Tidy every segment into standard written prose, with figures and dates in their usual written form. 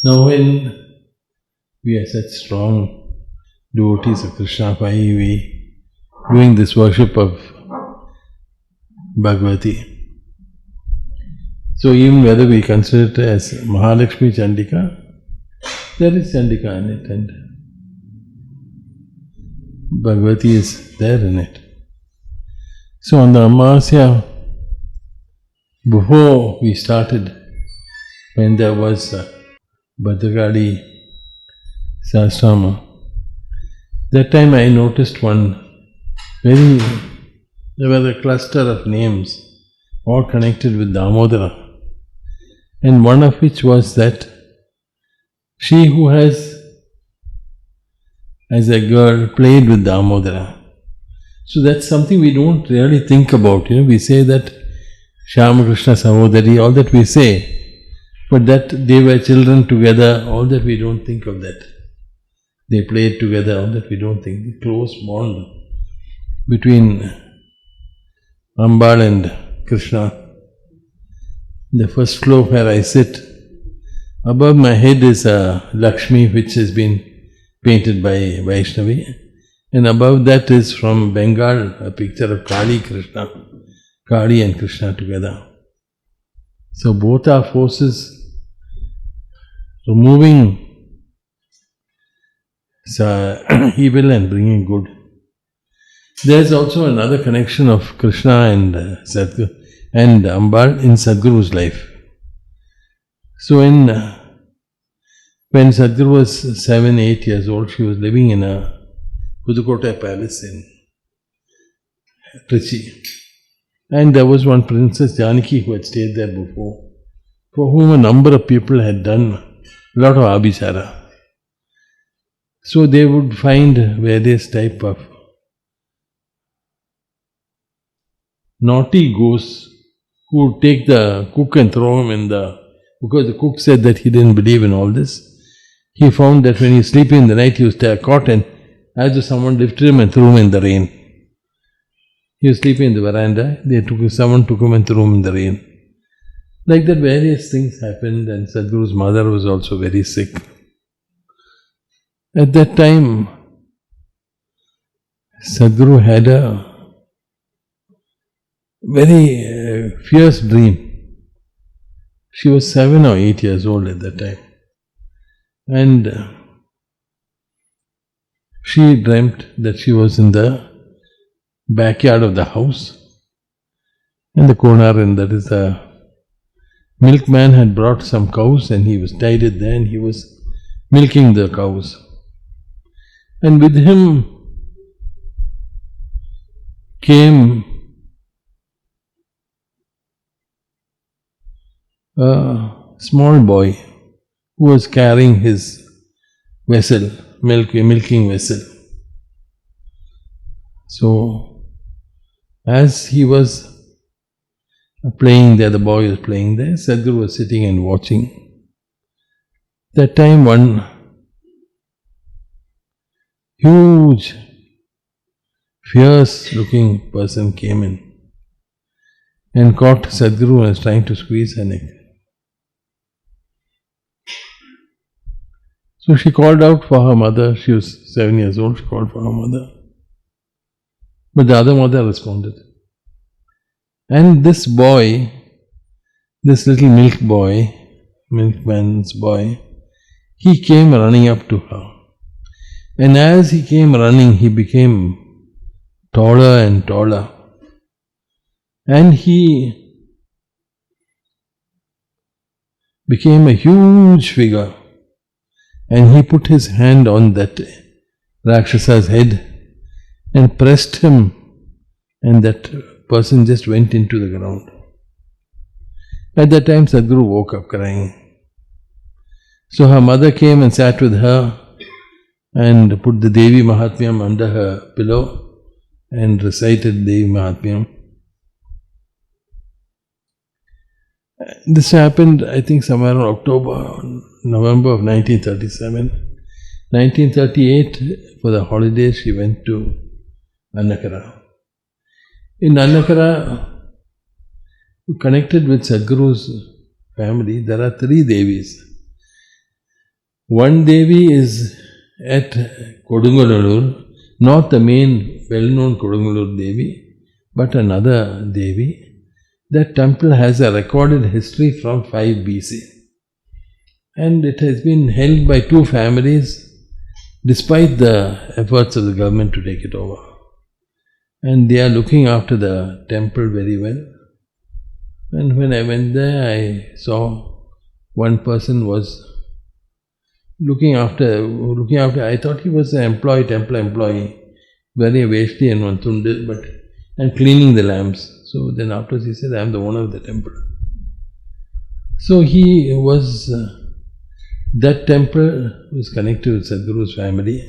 Now when we are such strong devotees of Krishna, why we doing this worship of Bhagavati? So even whether we consider it as Mahalakshmi Chandika, there is Chandika in it and Bhagavati is there in it. So on the Amasya, before we started, when there was Bhadragali Sahasrama, that time I noticed there was a cluster of names all connected with Damodara, and one of which was that she who has, as a girl, played with Damodara. So that's something we don't really think about. We say that Shyama Krishna Sahodari, all that we say, but that they were children together, all that we don't think of that. They played together, all that we don't think. The close bond between Ambal and Krishna. The first floor where I sit, above my head is a Lakshmi which has been painted by Vaishnavi, and above that is from Bengal a picture of Kali and Krishna together. So both are forces removing evil and bringing good. There is also another connection of Krishna and Sathguru and Ambal in Sathguru's life. So when Sathguru was 7-8 years old, she was living in a Pudukottai palace in Trichy. And there was one Princess Janaki who had stayed there before, for whom a number of people had done a lot of abhichara. So they would find various type of naughty ghosts who would take the cook and throw him because the cook said that he didn't believe in all this. He found that when he was sleeping in the night, he was caught, and as if someone lifted him and threw him in the rain. He was sleeping in the veranda, someone took him and threw him in the rain. Like that, various things happened, and Sadhguru's mother was also very sick. At that time, Sadhguru had a very fierce dream. She was 7 or 8 years old at that time. And she dreamt that she was in the backyard of the house. And the konar, and that is the milkman, had brought some cows and he was tied it there and he was milking the cows. And with him came a small boy who was carrying his vessel, milking vessel. So, as he was playing there, the boy was playing there, Sadhguru was sitting and watching. That time one huge, fierce looking person came in and caught Sadhguru and was trying to squeeze her neck. So she called out for her mother. She was 7 years old, she called for her mother. But the other mother responded. And this boy, this little milkman's boy, he came running up to her. And as he came running, he became taller and taller. And he became a huge figure. And he put his hand on that Rakshasa's head and pressed him, and that person just went into the ground. At that time, Sadhguru woke up crying. So her mother came and sat with her and put the Devi Mahatmyam under her pillow and recited Devi Mahatmyam. This happened, I think, somewhere in October, November of 1937. 1938, for the holidays, she went to Annakara. In Annakara, connected with Sadhguru's family, there are 3 Devis. One Devi is at Kodungalur, not the main well-known Kodungalur Devi, but another Devi. That temple has a recorded history from 5 BC. And it has been held by 2 families despite the efforts of the government to take it over. And they are looking after the temple very well. And when I went there, I saw one person was looking after, I thought he was an temple employee, very veshti and one tundu, and cleaning the lamps. So then afterwards he said, I am the owner of the temple. So he was, that temple was connected with Sathguru's family.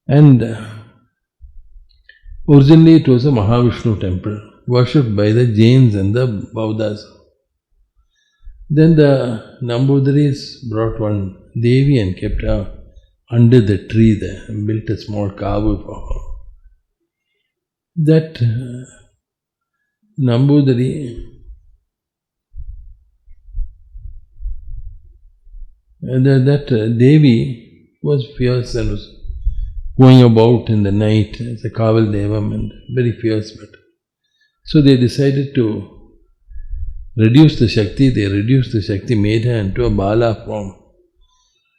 And originally it was a Mahavishnu temple, worshipped by the Jains and the Bauddhas. Then the Namboodiris brought one Devi and kept her under the tree there and built a small kavu for her. That Namboodiri, that Devi was fierce and was going about in the night as a Kaval Devam and very fierce. So they decided to reduce the Shakti. They reduced the Shakti, made her into a Bala form.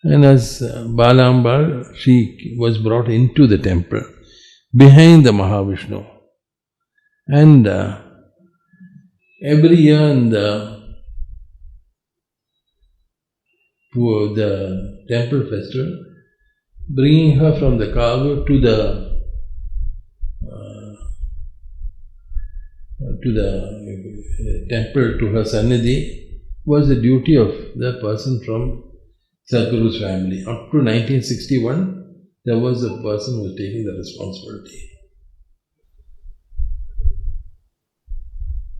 And as Balambal, she was brought into the temple behind the Mahavishnu. And every year in the temple festival, bringing her from the Kavu to the temple, to her Sannidhi, was the duty of the person from Sathguru's family. Up to 1961, there was a person who was taking the responsibility.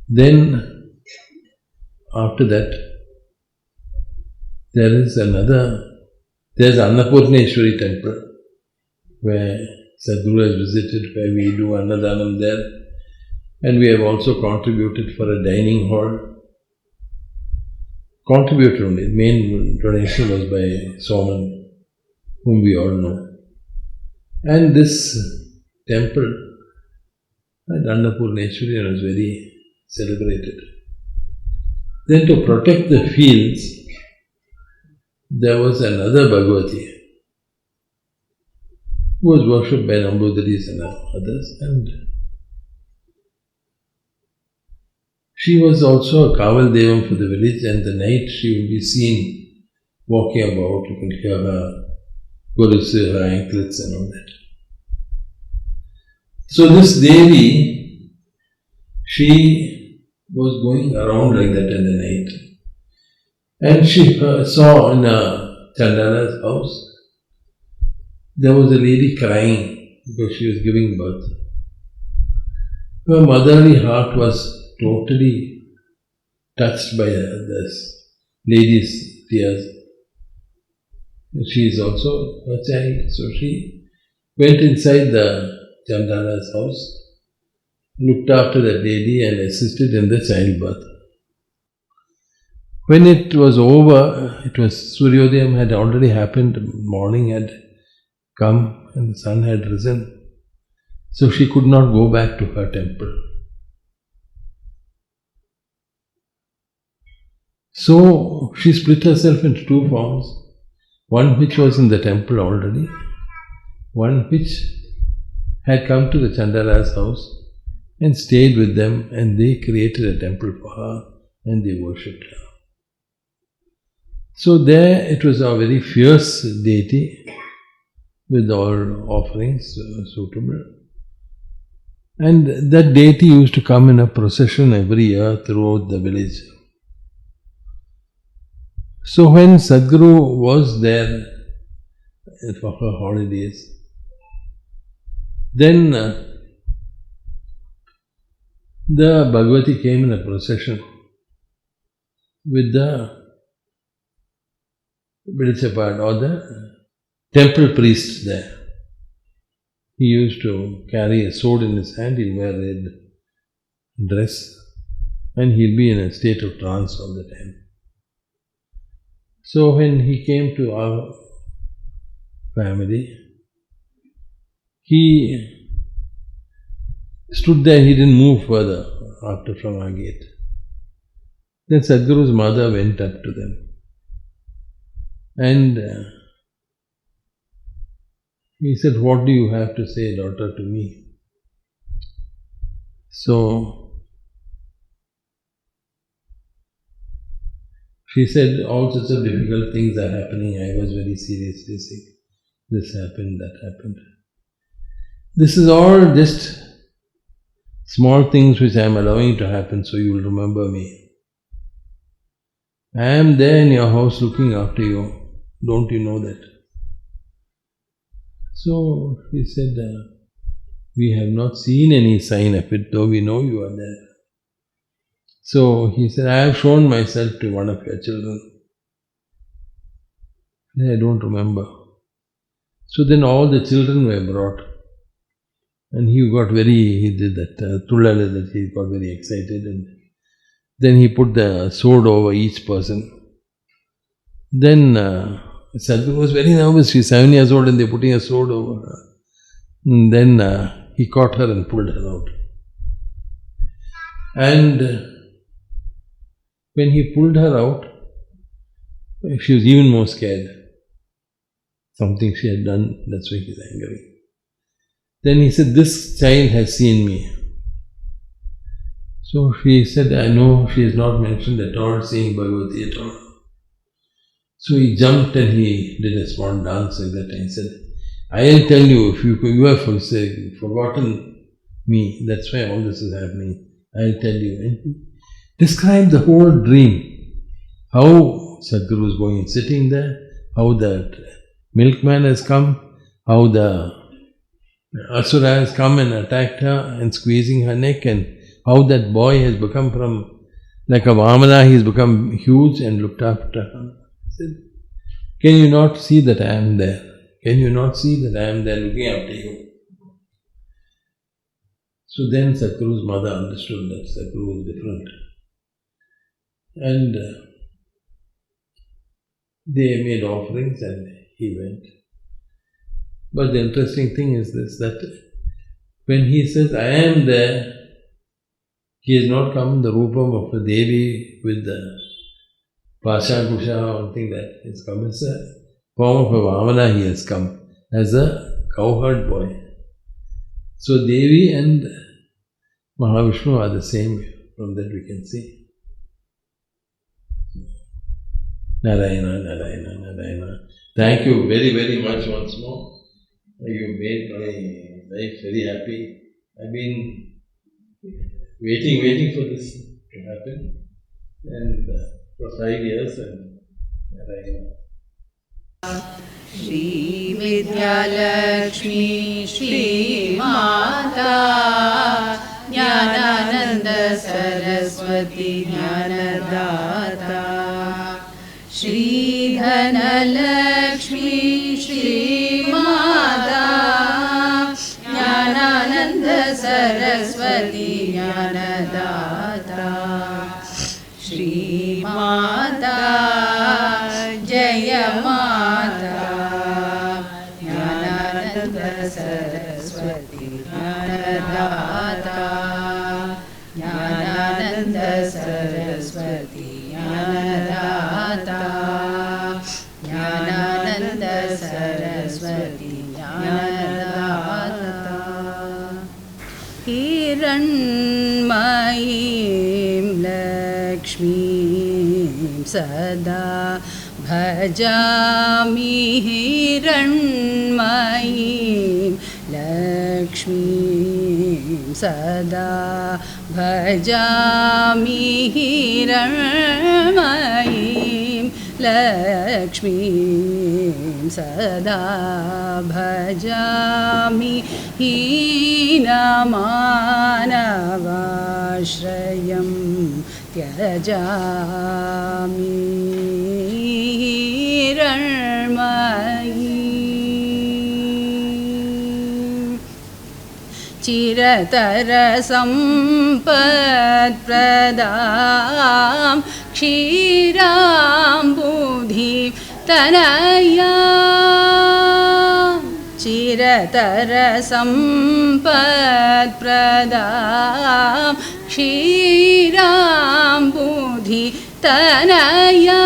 Then, after that, there's Annapurneshwari temple, where Sathguru has visited, where we do Annadanam there. And we have also contributed for a dining hall. Contributed only. Main donation was by Soman, whom we all know. And this temple at Annapurneshwari was very celebrated. Then to protect the fields, there was another Bhagavati who was worshipped by Namboodiris and others, and she was also a Kaval Devam for the village, and the night she would be seen walking about. You could hear her golus, her anklets and all that. So this Devi, she was going around like that in the night. And she saw in a Chandala's house, there was a lady crying because she was giving birth. Her motherly heart was totally touched by this lady's tears. She is also a child, so she went inside the Chandala's house, looked after that lady and assisted in the childbirth. When it was over, it was Suryodayam had already happened, morning had come and the sun had risen. So she could not go back to her temple. So she split herself into 2 forms, one which was in the temple already, one which had come to the Chandala's house and stayed with them, and they created a temple for her and they worshipped her. So there it was a very fierce deity with all offerings suitable. And that deity used to come in a procession every year throughout the village. So when Sathguru was there for her holidays, then the Bhagavati came in a procession with the Bidachapad or the temple priest there. He used to carry a sword in his hand, he'll wear a red dress and he'll be in a state of trance all the time. So when he came to our family, he stood there, he didn't move further after from our gate. Then Sathguru's mother went up to them and he said, "What do you have to say, daughter, to me?" So she said, "All sorts of difficult things are happening. I was very seriously sick. This happened, that happened. This is all just small things which I am allowing to happen so you will remember me. I am there in your house looking after you. Don't you know that?" So he said, "We have not seen any sign of it, though we know you are there." So he said, "I have shown myself to one of your children." I don't remember. So then all the children were brought. And he did that Tullala, that he got very excited. And then he put the sword over each person. Then Sadhguru was very nervous. She's 7 years old and they're putting a sword over her. And then he caught her and pulled her out. And when he pulled her out, she was even more scared. Something she had done, that's why he's angry. Then he said, "This child has seen me." So she said, "I know she is not mentioned at all, seeing Bhagavati at all." So he jumped and he did a small dance like that and he said, "I'll tell you, if you have forgotten me, that's why all this is happening. I'll tell you." And he described the whole dream. How Sathguru was going and sitting there, how that milkman has come, how the Asura has come and attacked her and squeezing her neck, and how that boy has become from like a Vamana, he's become huge and looked after her. He said, "Can you not see that I am there? Can you not see that I am there looking after you?" So then Sathguru's mother understood that Sathguru was different. And they made offerings and he went. But the interesting thing is this, that when he says, "I am there," he has not come in the rupam of a Devi with the Pasha Kusha or something that has come as a form of a Vamana. He has come as a cowherd boy. So Devi and Mahavishnu are the same. From that we can see. Narayana, Narayana, Narayana. Thank you very, very much once more. You made my life very happy. I've been waiting for this to happen, and for 5 years, and Shri Vidyalakshmi Shri Mata Jnanananda Saraswati Jnanadata Shri Dhanalakshmi Shri Mata Jnanananda Saraswati Jnanadata Shri Mata Jaya Mata Jnanananda Saraswati Jnanadata Jnanananda Saraswati Jnanadata Jnanananda Saraswati Jnanadata Hiranmayim Lakshmim Sada Bhajami Hiranmayim Lakshmim Sada Bhajami Hiranmayim Lakshmim Sada Bhajami Hinamanavashrayam Tyajami Hiranmayim Chiratara Sampad Pradam Kshiram बुद्धि तनया चिरतर सम्पत्प्रदां क्षीरां बुद्धि तनया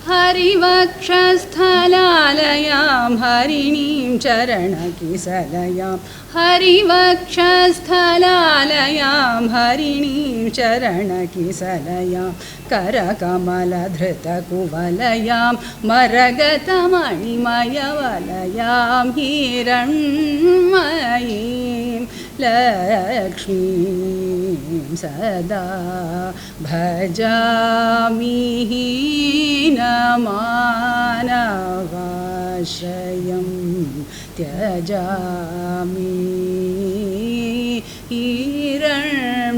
हरिवक्षस्थलालयां हरिणीं चरणकिसलयां हरिवक्षस्थलालयां हरिणीं चरणकिसलयां करकमलधृतकुवलयां मरगतमणिमयवलयां हिरण्मयीं लक्ष्मीं सदा भजामि हीनमानवाश्रयं त्यजामि हिरण्मयीं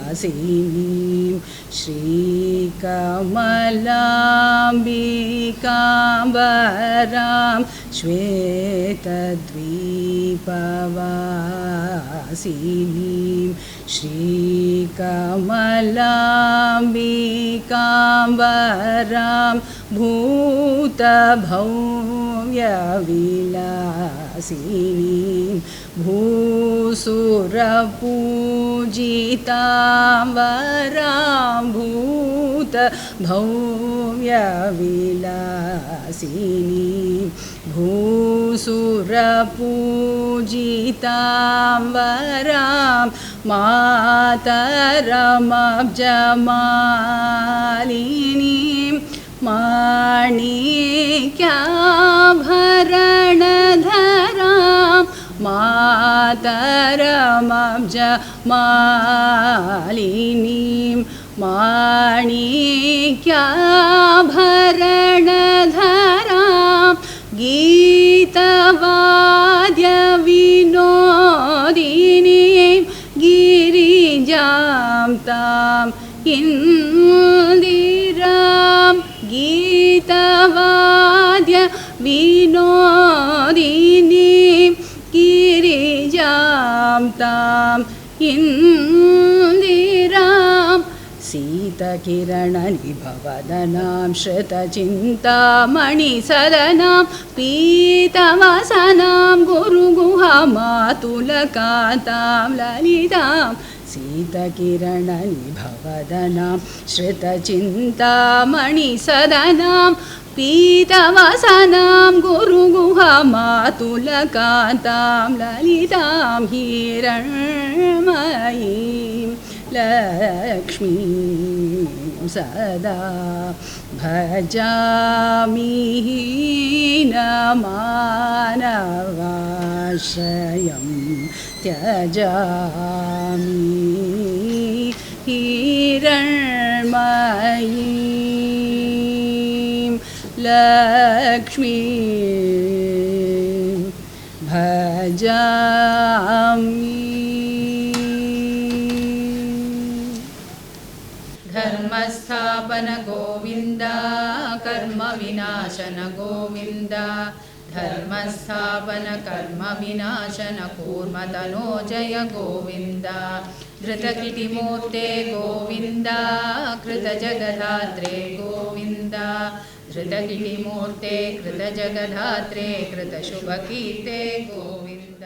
श्वेतद्वीपवासिनीं श्रीकमलाम्बिकाम्बरां श्वेतद्वीपवासिनीं श्रीकमलाम्बिकाम्बरां भूतभव्यविलासिनीं भूसुरपूजिताम्बरां भूतभव्यविलासिनीं भूसुरपूजिताम्बरां मातरमब्जमालिनीं माणिक्याभरणधरां मातरमब्जमालिनीं माणिक्याभरणधरां गीतवाद्यविनोदिनीं गिरिजां तां इन्दिरां गीतवाद्यविनोदिनीं गिरिजां तां इन्दिरां शीतकिरणनिभवदनां श्रुतचिन्तामणिसदनां पीतवसनां गुरुगुहमातुलकान्तां ललितां शीतकिरणनिभवदनां श्रुतचिन्तामणिसदनां पीतवसनां गुरुगुहमातुलकान्तां ललितां हिरण्मयीं लक्ष्मीं सदा भजामि हीनमानवाश्रयं त्यजामि हिरण्मयीं लक्ष्मीं भजामि। धर्मस्थापन गोविन्द कर्म विनाशन गोविन्द धर्मस्थापन कर्म विनाशन कूर्मतनो जय गोविन्द धृतकिटिमूर्ते गोविन्द कृतजगधात्रे गोविन्द धृतकिटिमूर्ते कृतजगधात्रे कृतशुभकीर्ते गोविन्द।